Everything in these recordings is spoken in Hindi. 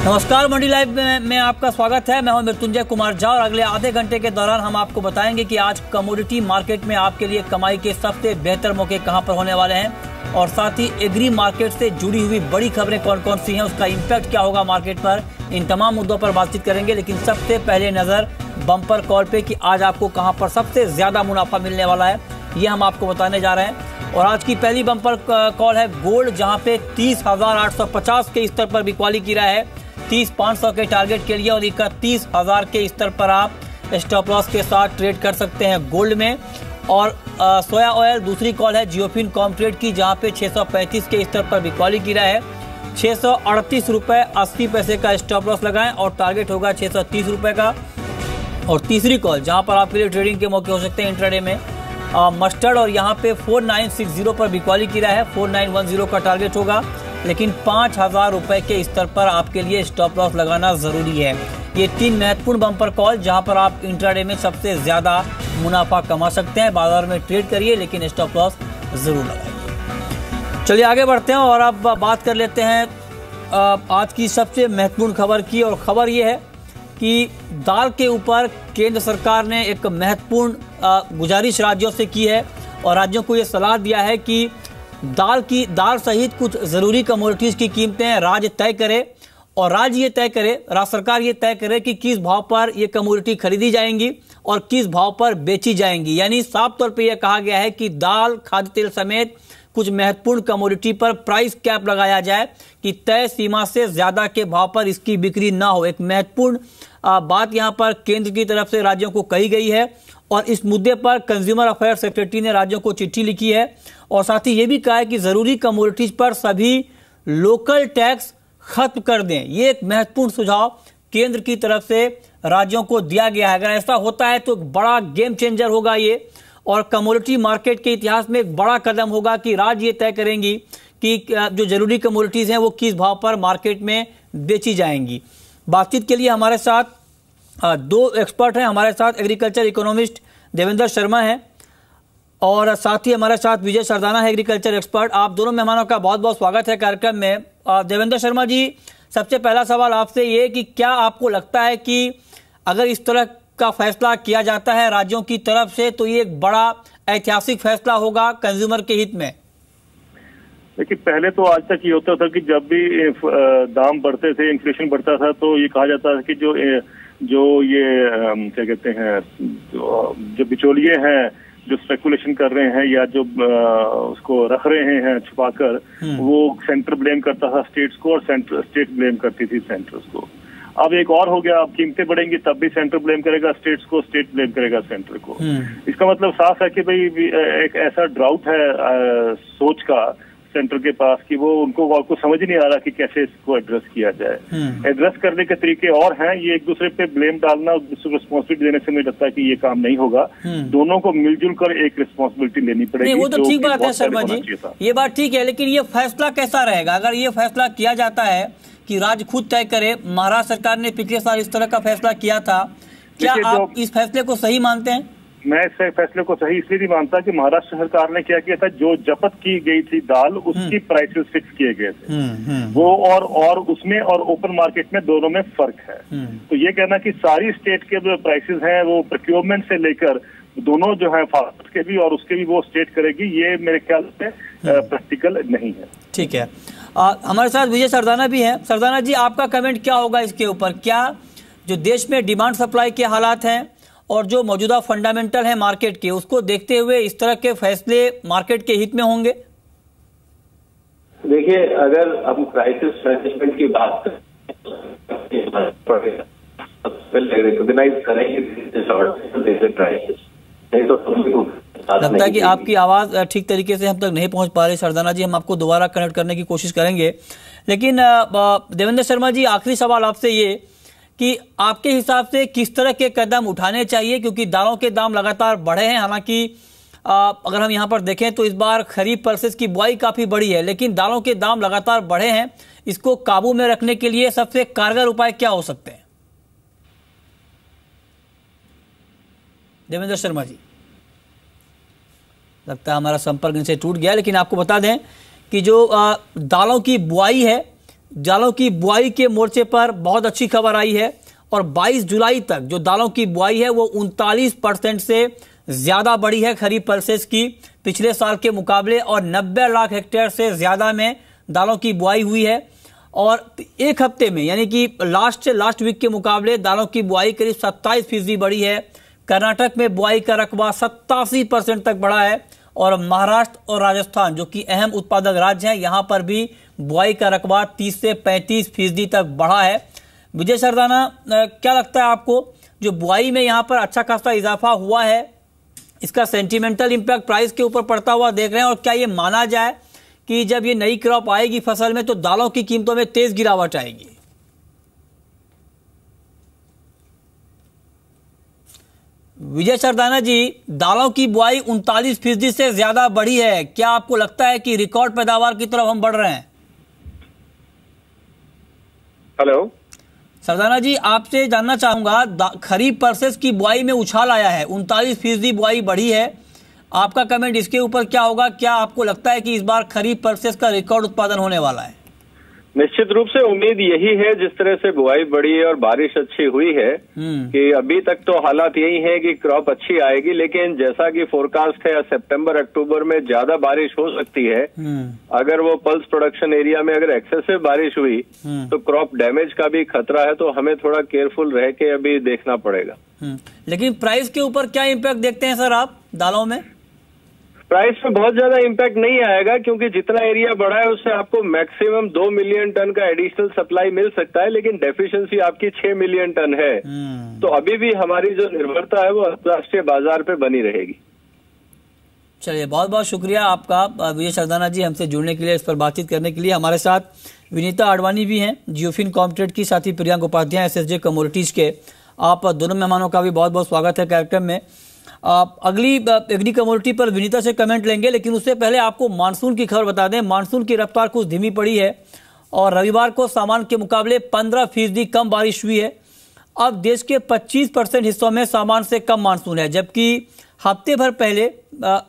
नमस्कार, मंडी लाइव में आपका स्वागत है। मैं हूं मृत्युंजय कुमार झा और अगले आधे घंटे के दौरान हम आपको बताएंगे कि आज कमोडिटी मार्केट में आपके लिए कमाई के सबसे बेहतर मौके कहां पर होने वाले हैं और साथ ही एग्री मार्केट से जुड़ी हुई बड़ी खबरें कौन कौन सी हैं, उसका इम्पैक्ट क्या होगा मार्केट पर। इन तमाम मुद्दों पर बातचीत करेंगे, लेकिन सबसे पहले नजर बम्पर कॉल पे कि आज आपको कहां पर सबसे ज्यादा मुनाफा मिलने वाला है, ये हम आपको बताने जा रहे हैं। और आज की पहली बम्पर कॉल है गोल्ड, जहां पे 30,850 के स्तर पर बिकवाली की रहा है 30,500 के टारगेट के लिए और 31,000 के स्तर पर आप स्टॉप लॉस के साथ ट्रेड कर सकते हैं गोल्ड में। और सोया ऑयल दूसरी कॉल है जियोफिन कॉमट्रेड की, जहां पे 635 के स्तर पर बिकवाली की रहा है 638 रुपये 80 पैसे का स्टॉप लॉस लगाएं और टारगेट होगा 630 रुपये का। और तीसरी कॉल जहां पर आपके लिए ट्रेडिंग के मौके हो सकते हैं इंट्राडे में मस्टर्ड, और यहाँ पे 4960 पर बिकवाली की रहा है 4910 का टारगेट होगा, लेकिन 5,000 रुपए के स्तर पर आपके लिए स्टॉप लॉस लगाना जरूरी है। ये 3 महत्वपूर्ण बम्पर कॉल जहां पर आप इंट्राडे में सबसे ज्यादा मुनाफा कमा सकते हैं। बाजार में ट्रेड करिए लेकिन स्टॉप लॉस जरूर लगाइए। चलिए आगे बढ़ते हैं और अब बात कर लेते हैं आज की सबसे महत्वपूर्ण खबर की। और खबर ये है कि दाल के ऊपर केंद्र सरकार ने एक महत्वपूर्ण गुजारिश राज्यों से की है और राज्यों को ये सलाह दिया है कि दाल सहित कुछ जरूरी कमोडिटीज की कीमतें राज्य तय करे और राज्य सरकार ये तय करे कि किस भाव पर ये कमोडिटी खरीदी जाएंगी और किस भाव पर बेची जाएंगी। यानी साफ तौर पे यह कहा गया है कि दाल, खाद्य तेल समेत कुछ महत्वपूर्ण कमोडिटी पर प्राइस कैप लगाया जाए कि तय सीमा से ज्यादा के भाव पर इसकी बिक्री ना हो। एक महत्वपूर्ण बात यहां पर केंद्र की तरफ से राज्यों को कही गई है और इस मुद्दे पर कंज्यूमर अफेयर सेक्रेटरी ने राज्यों को चिट्ठी लिखी है और साथ ही ये भी कहा है कि जरूरी कमोडिटीज पर सभी लोकल टैक्स खत्म कर दें। ये एक महत्वपूर्ण सुझाव केंद्र की तरफ से राज्यों को दिया गया है। अगर ऐसा होता है तो बड़ा गेम चेंजर होगा ये और कमोडिटी मार्केट के इतिहास में एक बड़ा कदम होगा कि राज्य ये तय करेंगी कि जो जरूरी कमोडिटीज हैं वो किस भाव पर मार्केट में बेची जाएंगी। बातचीत के लिए हमारे साथ 2 एक्सपर्ट हैं। हमारे साथ एग्रीकल्चर इकोनॉमिस्ट देवेंद्र शर्मा हैं और साथ ही हमारे साथ विजय सरदाना है एग्रीकल्चर एक्सपर्ट। आप दोनों मेहमानों का बहुत बहुत स्वागत है कार्यक्रम में। देवेंद्र शर्मा जी, सबसे पहला सवाल आपसे ये कि क्या आपको लगता है कि अगर इस तरह का फैसला किया जाता है राज्यों की तरफ से तो ये एक बड़ा ऐतिहासिक फैसला होगा कंज्यूमर के हित में? देखिए, पहले तो आज तक ये होता था कि जब भी दाम बढ़ते थे, इन्फ्लेशन बढ़ता था, तो ये कहा जाता था कि जो ये क्या कहते हैं, जो बिचौलिए हैं, जो स्पेकुलेशन कर रहे हैं या जो उसको रख रहे हैं छुपाकर, वो सेंटर ब्लेम करता था स्टेट्स को और स्टेट ब्लेम करती थी सेंटर्स को। अब एक और हो गया, अब कीमतें बढ़ेंगी तब भी सेंटर ब्लेम करेगा स्टेट्स को, स्टेट ब्लेम करेगा सेंटर को। इसका मतलब साफ है कि भाई एक ऐसा ड्राउट है सोच का सेंटर के पास कि वो उनको समझ ही नहीं आ रहा कि कैसे इसको एड्रेस किया जाए। एड्रेस करने के तरीके और हैं, ये एक दूसरे पे ब्लेम डालना, रिस्पॉन्सिबिलिटी देने से मुझे लगता है कि ये काम नहीं होगा। दोनों को मिलजुल कर एक रिस्पॉन्सिबिलिटी लेनी पड़ेगी। वो तो ठीक बात है शर्मा जी, ये बात ठीक है, लेकिन ये फैसला कैसा रहेगा? अगर ये फैसला किया जाता है कि राज्य खुद तय करे, महाराष्ट्र सरकार ने पिछले साल इस तरह का फैसला किया था, क्या आप इस फैसले को सही मानते हैं? मैं इस फैसले को सही इसलिए नहीं मानता कि महाराष्ट्र सरकार ने क्या किया था, जो जब्त की गई थी दाल उसकी प्राइसेस फिक्स किए गए थे वो और उसमें और ओपन मार्केट में दोनों में फर्क है। तो ये कहना कि सारी स्टेट के जो प्राइसेस हैं वो प्रोक्योरमेंट से लेकर दोनों जो है फार्मर्स के भी और उसके भी वो स्टेट करेगी, ये मेरे ख्याल से प्रैक्टिकल नहीं है। ठीक है, हमारे साथ विजय सरदाना भी है। सरदाना जी, आपका कमेंट क्या होगा इसके ऊपर? क्या जो देश में डिमांड सप्लाई के हालात हैं और जो मौजूदा फंडामेंटल है मार्केट के, उसको देखते हुए इस तरह के फैसले मार्केट के हित में होंगे? देखिए, अगर हम क्राइसिस मैनेजमेंट की बात करें रिकॉग्नाइज करेंगे लगता है कि आपकी आवाज ठीक तरीके से हम तक नहीं पहुंच पा रही सरदाना जी, हम आपको दोबारा कनेक्ट करने की कोशिश करेंगे। लेकिन देवेंद्र शर्मा जी, आखिरी सवाल आपसे ये कि आपके हिसाब से किस तरह के कदम उठाने चाहिए, क्योंकि दालों के दाम लगातार बढ़े हैं। हालांकि अगर हम यहाँ पर देखें तो इस बार खरीफ पल्सेस की बुआई काफी बड़ी है, लेकिन दालों के दाम लगातार बढ़े हैं। इसको काबू में रखने के लिए सबसे कारगर उपाय क्या हो सकते हैं? देवेंद्र शर्मा जी, लगता है हमारा संपर्क इनसे टूट गया, लेकिन आपको बता दें कि जो दालों की बुआई है दालों की बुआई के मोर्चे पर बहुत अच्छी खबर आई है और 22 जुलाई तक जो दालों की बुआई है वो 39% से ज्यादा बढ़ी है खरीफ पल्सेस की पिछले साल के मुकाबले, और 90 लाख हेक्टेयर से ज्यादा में दालों की बुआई हुई है। और एक हफ्ते में यानी कि लास्ट वीक के मुकाबले दालों की बुआई करीब 27% बढ़ी है। कर्नाटक में बुआई का रकबा 87% तक बढ़ा है और महाराष्ट्र और राजस्थान जो कि अहम उत्पादक राज्य हैं, यहां पर भी बुआई का रकबा 30 से 35% तक बढ़ा है। विजय सरदाना, क्या लगता है आपको, जो बुआई में यहां पर अच्छा खासा इजाफा हुआ है, इसका सेंटिमेंटल इंपैक्ट प्राइस के ऊपर पड़ता हुआ देख रहे हैं? और क्या ये माना जाए कि जब ये नई क्रॉप आएगी फसल में तो दालों की कीमतों में तेज गिरावट आएगी? विजय सरदाना जी, दालों की बुआई 39% से ज्यादा बढ़ी है, क्या आपको लगता है कि रिकॉर्ड पैदावार की तरफ हम बढ़ रहे हैं? हेलो सरदाना जी, आपसे जानना चाहूंगा, खरीफ पल्सेस की बुआई में उछाल आया है, 39% बुआई बढ़ी है, आपका कमेंट इसके ऊपर क्या होगा? क्या आपको लगता है कि इस बार खरीफ पल्सेस का रिकॉर्ड उत्पादन होने वाला है? निश्चित रूप से उम्मीद यही है, जिस तरह से बुआई बढ़ी है और बारिश अच्छी हुई है कि अभी तक तो हालात यही है कि क्रॉप अच्छी आएगी, लेकिन जैसा कि फोरकास्ट है सितंबर अक्टूबर में ज्यादा बारिश हो सकती है। अगर वो पल्स प्रोडक्शन एरिया में अगर एक्सेसिव बारिश हुई तो क्रॉप डैमेज का भी खतरा है, तो हमें थोड़ा केयरफुल रह के अभी देखना पड़ेगा। लेकिन प्राइस के ऊपर क्या इम्पैक्ट देखते हैं सर आप दालों में? प्राइस में बहुत ज्यादा इम्पैक्ट नहीं आएगा, क्योंकि जितना एरिया बढ़ा है उससे आपको मैक्सिमम 2 मिलियन टन का एडिशनल सप्लाई मिल सकता है, लेकिन डेफिशिएंसी आपकी 6 मिलियन टन है। तो अभी भी हमारी जो निर्भरता है वो अंतर्राष्ट्रीय बाजार पे बनी रहेगी। चलिए, बहुत बहुत शुक्रिया आपका विजय सरदाना जी, हमसे जुड़ने के लिए, इस पर बातचीत करने के लिए। हमारे साथ विनीता आडवाणी भी हैं, जियोफिन कॉम्प्टेड की, साथ ही प्रियंका उपाध्याय एसएसजे कमोडिटीज के। आप दोनों मेहमानों का भी बहुत बहुत स्वागत है कार्यक्रम में। अगली एग्री कमोडिटी पर विनीता से कमेंट लेंगे, लेकिन उससे पहले आपको मानसून की खबर बता दें। मानसून की रफ्तार कुछ धीमी पड़ी है और रविवार को सामान्य के मुकाबले 15% कम बारिश हुई है। अब देश के 25% हिस्सों में सामान्य से कम मानसून है, जबकि हफ्ते भर पहले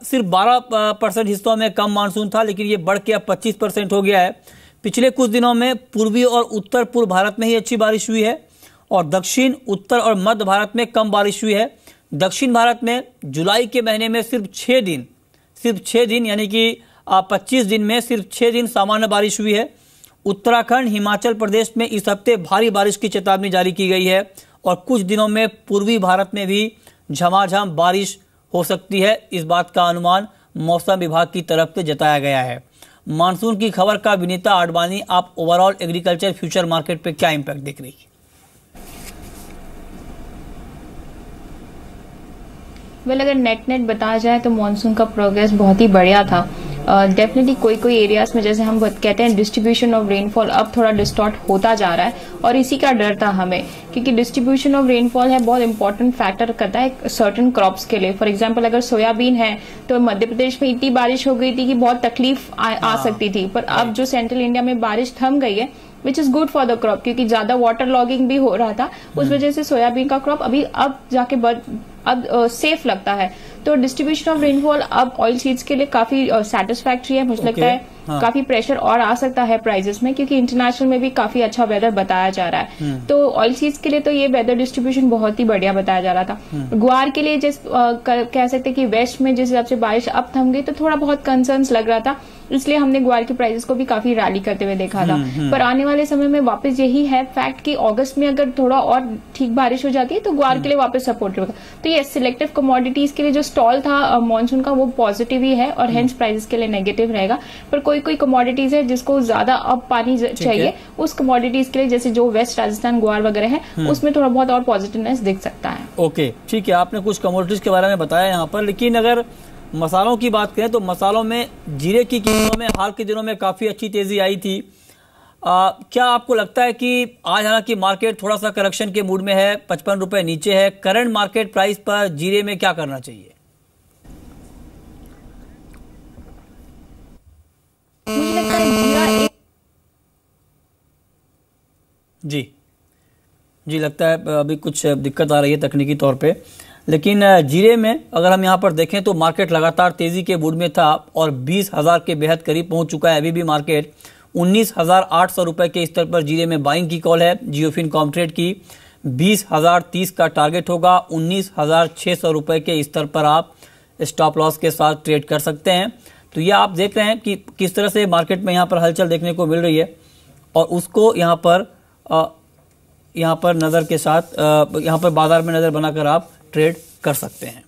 सिर्फ 12% हिस्सों में कम मानसून था, लेकिन ये बढ़ के अब 25% हो गया है। पिछले कुछ दिनों में पूर्वी और उत्तर पूर्व भारत में ही अच्छी बारिश हुई है और दक्षिण, उत्तर और मध्य भारत में कम बारिश हुई है। दक्षिण भारत में जुलाई के महीने में सिर्फ 6 दिन यानी कि 25 दिन में सिर्फ 6 दिन सामान्य बारिश हुई है। उत्तराखंड, हिमाचल प्रदेश में इस हफ्ते भारी बारिश की चेतावनी जारी की गई है और कुछ दिनों में पूर्वी भारत में भी झमाझम बारिश हो सकती है। इस बात का अनुमान मौसम विभाग की तरफ से जताया गया है। मानसून की खबर का विनीता आडवाणी, आप ओवरऑल एग्रीकल्चर फ्यूचर मार्केट पे क्या इंपैक्ट देख रही है? अगर नेट बताया जाए तो मॉनसून का प्रोग्रेस बहुत ही बढ़िया था। डेफिनेटली कोई एरियाज में, जैसे हम कहते हैं, डिस्ट्रीब्यूशन ऑफ रेनफॉल अब थोड़ा डिस्टॉर्ट होता जा रहा है और इसी का डर था हमें, क्योंकि डिस्ट्रीब्यूशन ऑफ रेनफॉल है बहुत इंपॉर्टेंट फैक्टर करता है सर्टेन क्रॉप्स के लिए। फॉर एग्जांपल अगर सोयाबीन है तो मध्य प्रदेश में इतनी बारिश हो गई थी कि बहुत तकलीफ आ सकती थी, पर अब जो सेंट्रल इंडिया में बारिश थम गई है, which is good for the crop, क्योंकि ज्यादा वाटर लॉगिंग भी हो रहा था, उस वजह से सोयाबीन का क्रॉप अब जाके अब सेफ लगता है। तो डिस्ट्रीब्यूशन ऑफ रेनफॉल अब ऑयल सीड्स के लिए काफी सेटिस्फैक्ट्री है। मुझे लगता है काफी प्रेशर और आ सकता है प्राइजेस में, क्योंकि इंटरनेशनल में भी काफी अच्छा वेदर बताया जा रहा है। तो ऑयल सीड्स के लिए तो ये वेदर डिस्ट्रीब्यूशन बहुत ही बढ़िया बताया जा रहा था। ग्वार के लिए कह सकते हैं कि वेस्ट में जिस हिसाब से बारिश अब थम गई तो थोड़ा बहुत कंसर्न्स लग रहा था, इसलिए हमने ग्वार के प्राइसेस को भी काफी रैली करते हुए देखा था। पर आने वाले समय में वापस यही है फैक्ट कि अगस्त में अगर थोड़ा और ठीक बारिश हो जाती है तो ग्वार के लिए वापस सपोर्ट होगा। तो ये सिलेक्टिव कमोडिटीज के लिए जो स्टॉल था मॉनसून का वो पॉजिटिव ही है और हेंस प्राइसेस के लिए नेगेटिव रहेगा। पर कोई कमोडिटीज है जिसको ज्यादा अब पानी चाहिए, उस कमोडिटीज के लिए जैसे जो वेस्ट राजस्थान ग्वार वगैरह है उसमें थोड़ा बहुत और पॉजिटिवनेस दिख सकता है। ओके, ठीक है, आपने कुछ कमोडिटीज के बारे में बताया यहाँ पर, लेकिन अगर मसालों की बात करें तो मसालों में जीरे की कीमतों में हाल के दिनों में काफी अच्छी तेजी आई थी। क्या आपको लगता है कि आज हालांकि मार्केट थोड़ा सा करेक्शन के मूड में है, 55 रुपए नीचे है, करंट मार्केट प्राइस पर जीरे में क्या करना चाहिए? मुझे लगता है जीरा जी लगता है अभी कुछ दिक्कत आ रही है तकनीकी तौर पे, लेकिन जीरे में अगर हम यहाँ पर देखें तो मार्केट लगातार तेजी के मूड में था और 20,000 के बेहद करीब पहुंच चुका है। अभी भी मार्केट 19,800 रुपए के स्तर पर जीरे में बाइंग की कॉल है। जियोफिन कॉमट्रेड की 20,030 का टारगेट होगा। 19,600 रुपए के स्तर पर आप स्टॉप लॉस के साथ ट्रेड कर सकते हैं। तो ये आप देख रहे हैं कि किस तरह से मार्केट में यहाँ पर हलचल देखने को मिल रही है और उसको यहाँ पर नजर के साथ यहाँ पर बाजार में नजर बनाकर आप ट्रेड कर सकते हैं।